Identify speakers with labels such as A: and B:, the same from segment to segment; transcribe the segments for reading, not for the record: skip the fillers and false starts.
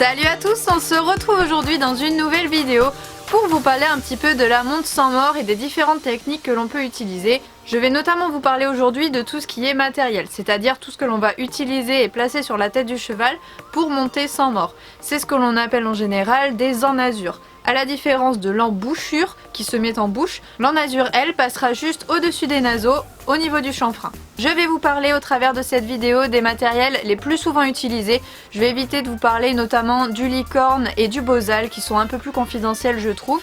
A: Salut à tous, on se retrouve aujourd'hui dans une nouvelle vidéo pour vous parler un petit peu de la monte sans mort et des différentes techniques que l'on peut utiliser. Je vais notamment vous parler aujourd'hui de tout ce qui est matériel, c'est-à-dire tout ce que l'on va utiliser et placer sur la tête du cheval pour monter sans mort. C'est ce que l'on appelle en général des enmasures. À la différence de l'embouchure qui se met en bouche, l'emmasure elle passera juste au-dessus des naseaux au niveau du chanfrein. Je vais vous parler au travers de cette vidéo des matériels les plus souvent utilisés. Je vais éviter de vous parler notamment du licorne et du bosal qui sont un peu plus confidentiels je trouve.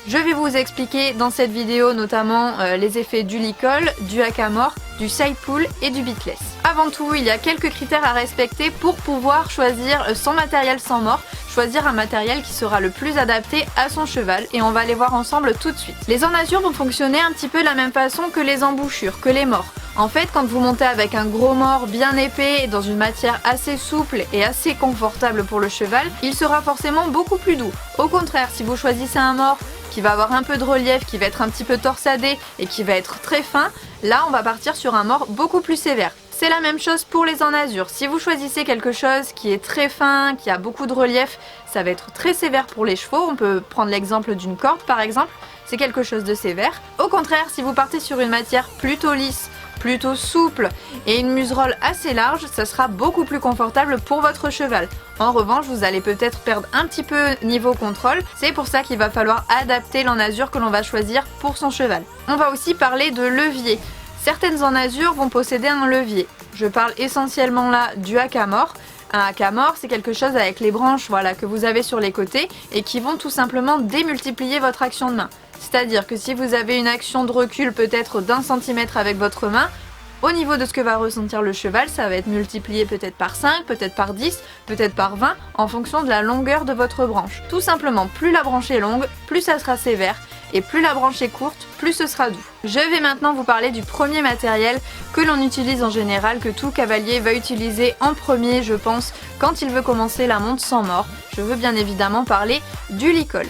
A: Je vais vous expliquer dans cette vidéo notamment les effets du licol, du hackamore, du side pull et du bitless. Avant tout, il y a quelques critères à respecter pour pouvoir choisir son matériel sans mort, choisir un matériel qui sera le plus adapté à son cheval et on va les voir ensemble tout de suite. Les emmasures vont fonctionner un petit peu de la même façon que les embouchures, que les morts. En fait, quand vous montez avec un gros mort bien épais dans une matière assez souple et assez confortable pour le cheval, il sera forcément beaucoup plus doux. Au contraire, si vous choisissez un mort qui va avoir un peu de relief, qui va être un petit peu torsadé et qui va être très fin, là on va partir sur un mort beaucoup plus sévère. C'est la même chose pour les emmasures. Si vous choisissez quelque chose qui est très fin, qui a beaucoup de relief, ça va être très sévère pour les chevaux. On peut prendre l'exemple d'une corde par exemple, c'est quelque chose de sévère. Au contraire, si vous partez sur une matière plutôt lisse, plutôt souple et une muserolle assez large, ça sera beaucoup plus confortable pour votre cheval. En revanche, vous allez peut-être perdre un petit peu niveau contrôle, c'est pour ça qu'il va falloir adapter l'emmasure que l'on va choisir pour son cheval. On va aussi parler de levier. Certaines emmasures vont posséder un levier. Je parle essentiellement là du hackamore. Un hackamore, c'est quelque chose avec les branches que vous avez sur les côtés et qui vont tout simplement démultiplier votre action de main. C'est-à-dire que si vous avez une action de recul peut-être d'1 centimètre avec votre main, au niveau de ce que va ressentir le cheval, ça va être multiplié peut-être par 5, peut-être par 10, peut-être par 20, en fonction de la longueur de votre branche. Tout simplement, plus la branche est longue, plus ça sera sévère, et plus la branche est courte, plus ce sera doux. Je vais maintenant vous parler du premier matériel que l'on utilise en général, que tout cavalier va utiliser en premier, je pense, quand il veut commencer la monte sans mort. Je veux bien évidemment parler du licol.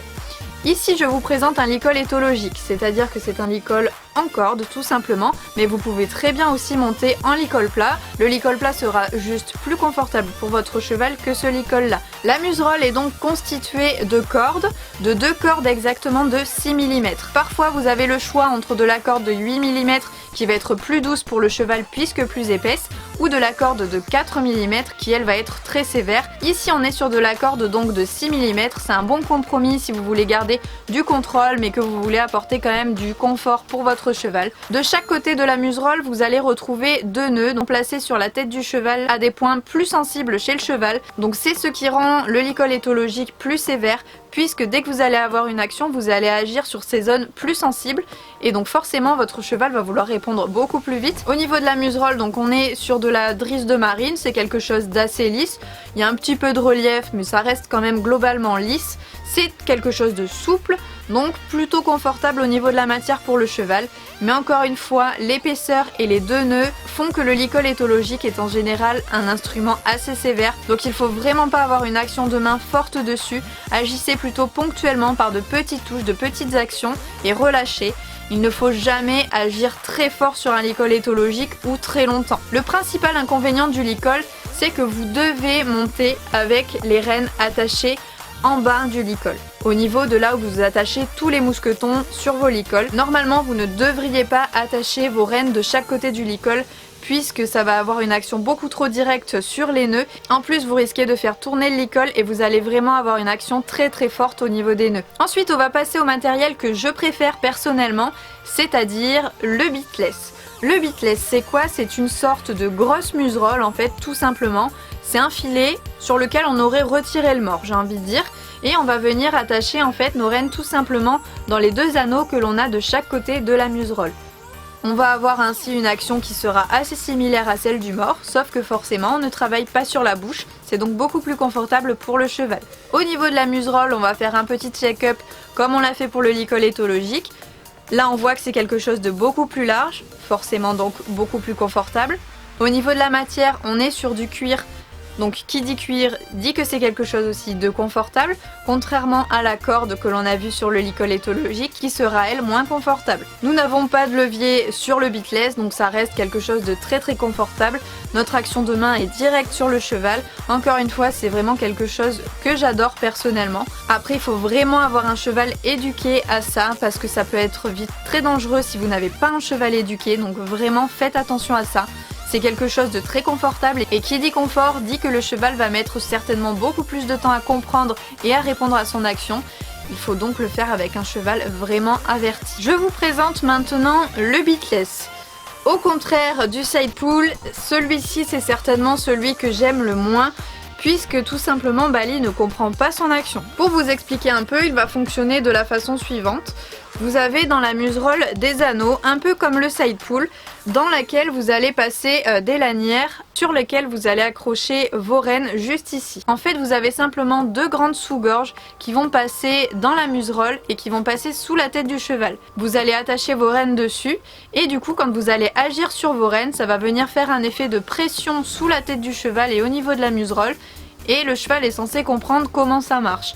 A: Ici, je vous présente un licol éthologique, c'est-à-dire que c'est un licol en corde tout simplement, mais vous pouvez très bien aussi monter en licol plat. Le licol plat sera juste plus confortable pour votre cheval que ce licol là. La muserolle est donc constituée de cordes, de 2 cordes exactement de 6 mm. Parfois vous avez le choix entre de la corde de 8 mm qui va être plus douce pour le cheval puisque plus épaisse, ou de la corde de 4 mm qui elle va être très sévère. Ici on est sur de la corde donc de 6 mm, c'est un bon compromis si vous voulez garder du contrôle mais que vous voulez apporter quand même du confort pour votre cheval. De chaque côté de la muserolle, vous allez retrouver 2 nœuds donc placés sur la tête du cheval à des points plus sensibles chez le cheval. Donc c'est ce qui rend le licol éthologique plus sévère puisque dès que vous allez avoir une action, vous allez agir sur ces zones plus sensibles et donc forcément votre cheval va vouloir répondre beaucoup plus vite. Au niveau de la muserolle, donc on est sur de la drisse de marine, c'est quelque chose d'assez lisse. Il y a un petit peu de relief mais ça reste quand même globalement lisse. C'est quelque chose de souple, donc plutôt confortable au niveau de la matière pour le cheval. Mais encore une fois, l'épaisseur et les 2 nœuds font que le licol éthologique est en général un instrument assez sévère. Donc il faut vraiment pas avoir une action de main forte dessus. Agissez plutôt ponctuellement par de petites touches, de petites actions et relâchez. Il ne faut jamais agir très fort sur un licol éthologique ou très longtemps. Le principal inconvénient du licol, c'est que vous devez monter avec les rênes attachées en bas du licol, au niveau de là où vous attachez tous les mousquetons sur vos licols. Normalement, vous ne devriez pas attacher vos rênes de chaque côté du licol puisque ça va avoir une action beaucoup trop directe sur les nœuds. En plus, vous risquez de faire tourner le licol et vous allez vraiment avoir une action très forte au niveau des nœuds. Ensuite, on va passer au matériel que je préfère personnellement, c'est-à-dire le bitless. Le bitless, c'est quoi? C'est une sorte de grosse muserolle en fait, tout simplement. C'est un filet sur lequel on aurait retiré le mort, j'ai envie de dire. Et on va venir attacher en fait nos rênes tout simplement dans les 2 anneaux que l'on a de chaque côté de la muserolle. On va avoir ainsi une action qui sera assez similaire à celle du mort, sauf que forcément on ne travaille pas sur la bouche, c'est donc beaucoup plus confortable pour le cheval. Au niveau de la muserolle, on va faire un petit check-up comme on l'a fait pour le licol éthologique. Là on voit que c'est quelque chose de beaucoup plus large, forcément donc beaucoup plus confortable. Au niveau de la matière, on est sur du cuir Donc qui dit cuir dit que c'est quelque chose aussi de confortable, contrairement à la corde que l'on a vue sur le licol éthologique qui sera elle moins confortable. Nous n'avons pas de levier sur le bitless, donc ça reste quelque chose de très confortable. Notre action de main est directe sur le cheval. Encore une fois, c'est vraiment quelque chose que j'adore personnellement. Après, il faut vraiment avoir un cheval éduqué à ça parce que ça peut être vite très dangereux si vous n'avez pas un cheval éduqué, donc vraiment faites attention à ça. C'est quelque chose de très confortable et qui dit confort dit que le cheval va mettre certainement beaucoup plus de temps à comprendre et à répondre à son action. Il faut donc le faire avec un cheval vraiment averti. Je vous présente maintenant le bitless. Au contraire du side pull, celui-ci c'est certainement celui que j'aime le moins puisque tout simplement Bali ne comprend pas son action. Pour vous expliquer un peu, il va fonctionner de la façon suivante. Vous avez dans la muserolle des anneaux, un peu comme le side pull, dans laquelle vous allez passer des lanières sur lesquelles vous allez accrocher vos rênes juste ici. En fait, vous avez simplement deux grandes sous-gorges qui vont passer dans la muserolle et qui vont passer sous la tête du cheval. Vous allez attacher vos rênes dessus et du coup, quand vous allez agir sur vos rênes, ça va venir faire un effet de pression sous la tête du cheval et au niveau de la muserolle et le cheval est censé comprendre comment ça marche.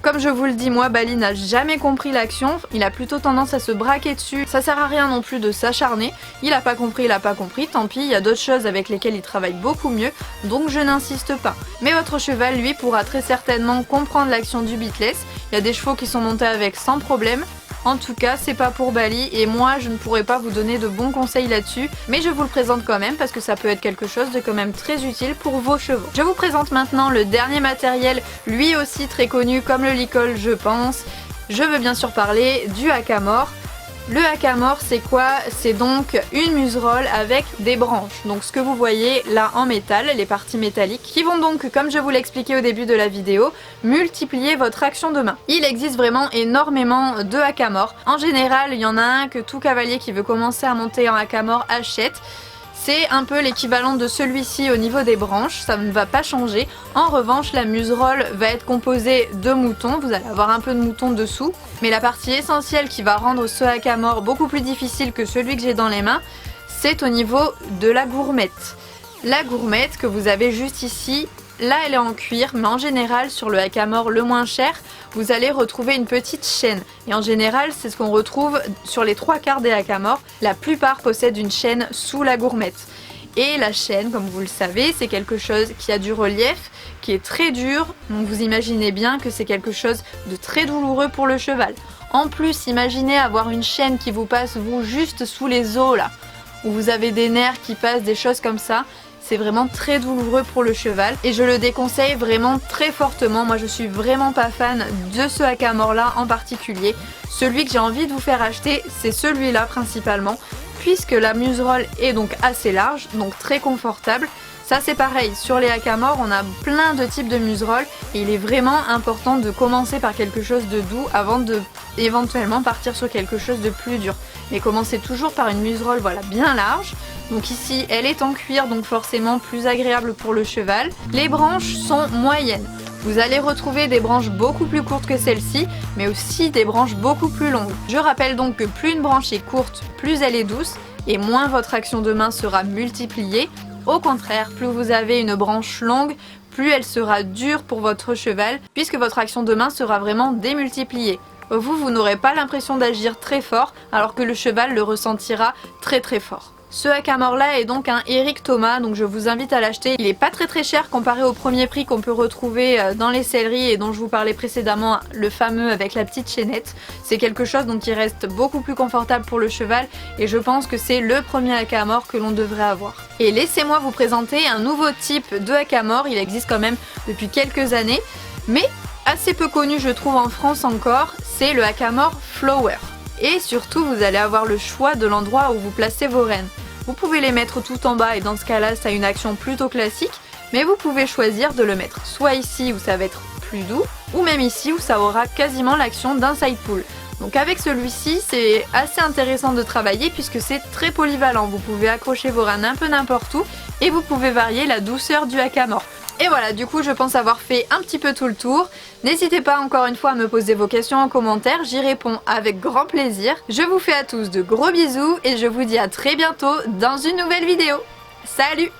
A: Comme je vous le dis, moi, Bali n'a jamais compris l'action, il a plutôt tendance à se braquer dessus, ça sert à rien non plus de s'acharner, il a pas compris, tant pis, il y a d'autres choses avec lesquelles il travaille beaucoup mieux, donc je n'insiste pas. Mais votre cheval, lui, pourra très certainement comprendre l'action du bitless, il y a des chevaux qui sont montés avec sans problème. En tout cas, c'est pas pour Bali et moi je ne pourrais pas vous donner de bons conseils là-dessus, mais je vous le présente quand même parce que ça peut être quelque chose de quand même très utile pour vos chevaux. Je vous présente maintenant le dernier matériel, lui aussi très connu comme le licol je pense. Je veux bien sûr parler du hackamore. Le hackamore c'est quoi? C'est donc une muserolle avec des branches. Donc ce que vous voyez là en métal, les parties métalliques, qui vont donc, comme je vous l'ai expliqué au début de la vidéo, multiplier votre action de main. Il existe vraiment énormément de hackamore. En général, il y en a un que tout cavalier qui veut commencer à monter en hackamore achète. C'est un peu l'équivalent de celui-ci au niveau des branches, ça ne va pas changer. En revanche, la muserolle va être composée de moutons, vous allez avoir un peu de moutons dessous. Mais la partie essentielle qui va rendre ce hackamore beaucoup plus difficile que celui que j'ai dans les mains, c'est au niveau de la gourmette. La gourmette que vous avez juste ici, là elle est en cuir, mais en général sur le hackamore le moins cher, vous allez retrouver une petite chaîne. Et en général, c'est ce qu'on retrouve sur les 3/4 des hackamores. La plupart possèdent une chaîne sous la gourmette. Et la chaîne, comme vous le savez, c'est quelque chose qui a du relief, qui est très dur. Donc vous imaginez bien que c'est quelque chose de très douloureux pour le cheval. En plus, imaginez avoir une chaîne qui vous passe, vous, juste sous les os là, où vous avez des nerfs qui passent, des choses comme ça. C'est vraiment très douloureux pour le cheval et je le déconseille vraiment très fortement. Moi je suis vraiment pas fan de ce hackamore là en particulier. Celui que j'ai envie de vous faire acheter, c'est celui-là principalement, puisque la muserolle est donc assez large, donc très confortable. Ça c'est pareil, sur les hackamores on a plein de types de muserolle et il est vraiment important de commencer par quelque chose de doux avant de éventuellement partir sur quelque chose de plus dur. Mais commencez toujours par une muserolle voilà, bien large. Donc ici elle est en cuir donc forcément plus agréable pour le cheval. Les branches sont moyennes. Vous allez retrouver des branches beaucoup plus courtes que celle-ci, mais aussi des branches beaucoup plus longues. Je rappelle donc que plus une branche est courte, plus elle est douce et moins votre action de main sera multipliée. Au contraire, plus vous avez une branche longue, plus elle sera dure pour votre cheval, puisque votre action de main sera vraiment démultipliée. Vous n'aurez pas l'impression d'agir très fort, alors que le cheval le ressentira très fort. Ce hackamore là est donc un Eric Thomas, donc je vous invite à l'acheter. Il est pas très cher comparé au premier prix qu'on peut retrouver dans les selleries et dont je vous parlais précédemment, le fameux avec la petite chaînette. C'est quelque chose donc qui reste beaucoup plus confortable pour le cheval et je pense que c'est le premier hackamore que l'on devrait avoir. Et laissez-moi vous présenter un nouveau type de hackamore, il existe quand même depuis quelques années, mais assez peu connu je trouve en France encore, c'est le hackamore flower. Et surtout vous allez avoir le choix de l'endroit où vous placez vos rênes. Vous pouvez les mettre tout en bas et dans ce cas là ça a une action plutôt classique, mais vous pouvez choisir de le mettre soit ici où ça va être plus doux, ou même ici où ça aura quasiment l'action d'un side pull. Donc avec celui-ci c'est assez intéressant de travailler puisque c'est très polyvalent, vous pouvez accrocher vos rênes un peu n'importe où et vous pouvez varier la douceur du hackamore. Et voilà, du coup je pense avoir fait un petit peu tout le tour. N'hésitez pas encore une fois à me poser vos questions en commentaire, j'y réponds avec grand plaisir. Je vous fais à tous de gros bisous et je vous dis à très bientôt dans une nouvelle vidéo. Salut!